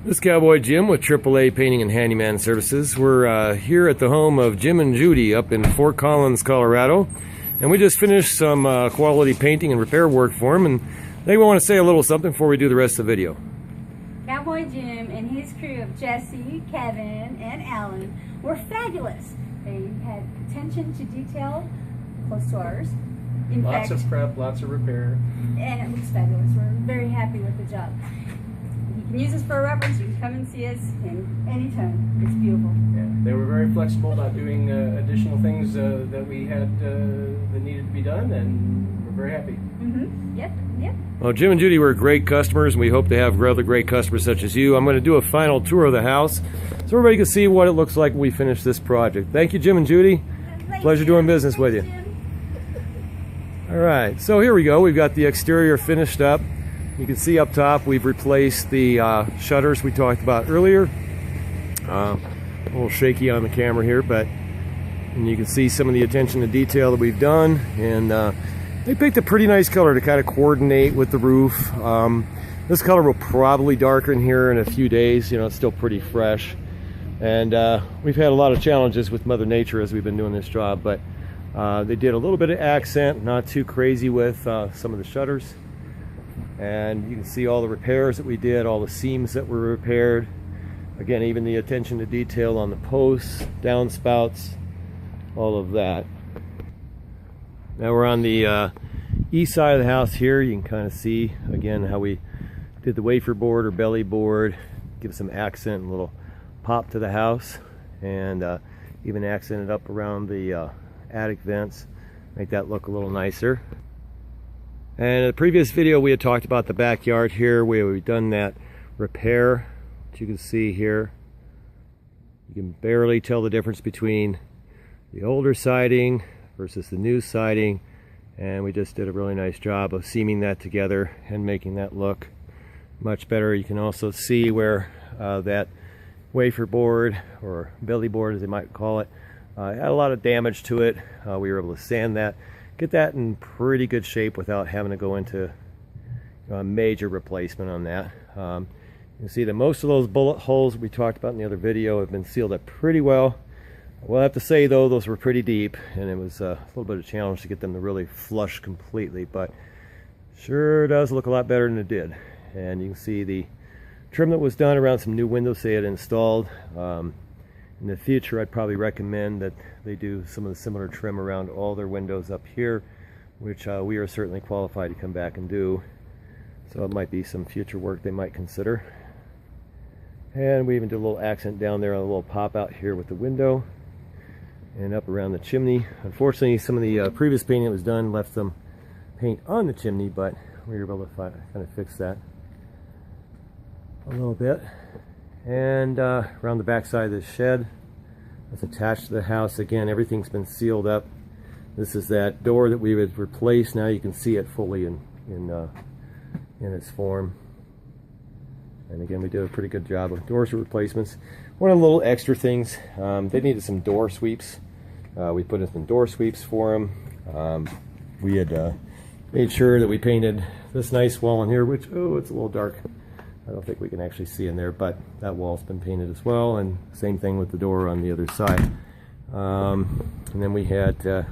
This is Cowboy Jim with AAA Painting and Handyman Services. We're here at the home of Jim and Judy up in Fort Collins, Colorado. And we just finished some quality painting and repair work for them. And they want to say a little something before we do the rest of the video. Cowboy Jim and his crew of Jesse, Kevin, and Alan were fabulous. They had attention to detail close to ours. In Lots fact, of prep, lots of repair. and it looks fabulous. We're very happy with the job. You can use this for a reference. You can come and see us anytime. It's beautiful. Yeah, they were very flexible about doing additional things that we had that needed to be done, and we're very happy. Yep. Well, Jim and Judy were great customers, and we hope to have other great customers such as you. I'm going to do a final tour of the house so everybody can see what it looks like when we finish this project. Thank you, Jim and Judy. Pleasure doing business with you. All right, so here we go. We've got the exterior finished up. You can see up top we've replaced the shutters we talked about earlier. A little shaky on the camera here, but and you can see some of the attention to detail that we've done. And they picked a pretty nice color to kind of coordinate with the roof. This color will probably darken here in a few days. You know, it's still pretty fresh. And we've had a lot of challenges with Mother Nature as we've been doing this job, but they did a little bit of accent, not too crazy with some of the shutters. And you can see all the repairs that we did, all the seams that were repaired. Again, even the attention to detail on the posts, downspouts, all of that. Now we're on the east side of the house here. You can kind of see, again, how we did the wafer board or belly board, give some accent, a little pop to the house, and even accented up around the attic vents, make that look a little nicer. And in the previous video we had talked about the backyard here where we've done that repair, which you can see here. You can barely tell the difference between the older siding versus the new siding, and we just did a really nice job of seaming that together and making that look much better. You can also see where that wafer board or belly board as they might call it had a lot of damage to it. We were able to sand that, get that in pretty good shape without having to go into a major replacement on that. You can see that most of those bullet holes we talked about in the other video have been sealed up pretty well. We'll have to say though, those were pretty deep, and it was a little bit of a challenge to get them to really flush completely, but sure does look a lot better than it did. And you can see the trim that was done around some new windows they had installed. In the future, I'd probably recommend that they do some of the similar trim around all their windows up here, which we are certainly qualified to come back and do. So it might be some future work they might consider. And we even did a little accent down there on a little pop out here with the window and up around the chimney. Unfortunately, some of the previous painting that was done left some paint on the chimney, but we were able to kind of fix that a little bit. And around the back side of the shed that's attached to the house, again, everything's been sealed up. This is that door that we would replace. Now you can see it fully in its form. And again, we did a pretty good job of doors replacements. One of the little extra things, they needed some door sweeps. We put in some door sweeps for them. We had made sure that we painted this nice wall in here, which, oh, it's a little dark. I don't think we can actually see in there, but that wall's been painted as well, and same thing with the door on the other side. And then we had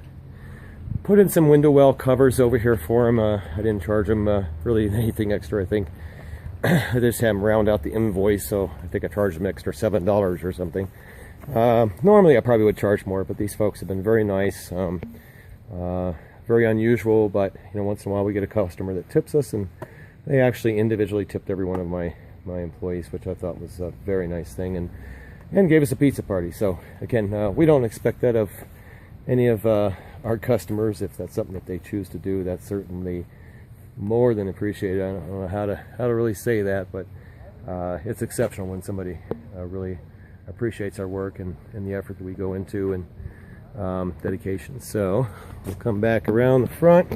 put in some window well covers over here for them. I didn't charge them really anything extra, I think. I just had them round out the invoice, so I think I charged them extra $7 or something. Normally I probably would charge more, but these folks have been very nice. Very unusual, but you know, once in a while we get a customer that tips us, and they actually individually tipped every one of my employees, which I thought was a very nice thing, and gave us a pizza party. So again, we don't expect that of any of our customers. If that's something that they choose to do, that's certainly more than appreciated. I don't know how to really say that, but it's exceptional when somebody really appreciates our work and the effort that we go into, and dedication. So we'll come back around the front.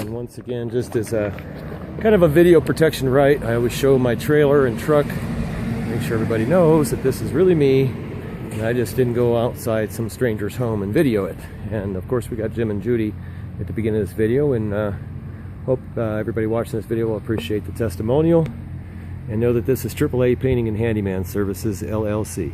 And once again, just as a kind of a video protection right, I always show my trailer and truck, make sure everybody knows that this is really me, and I just didn't go outside some stranger's home and video it. And of course we got Jim and Judy at the beginning of this video, and hope everybody watching this video will appreciate the testimonial. and know that this is AAA Painting and Handyman Services, LLC.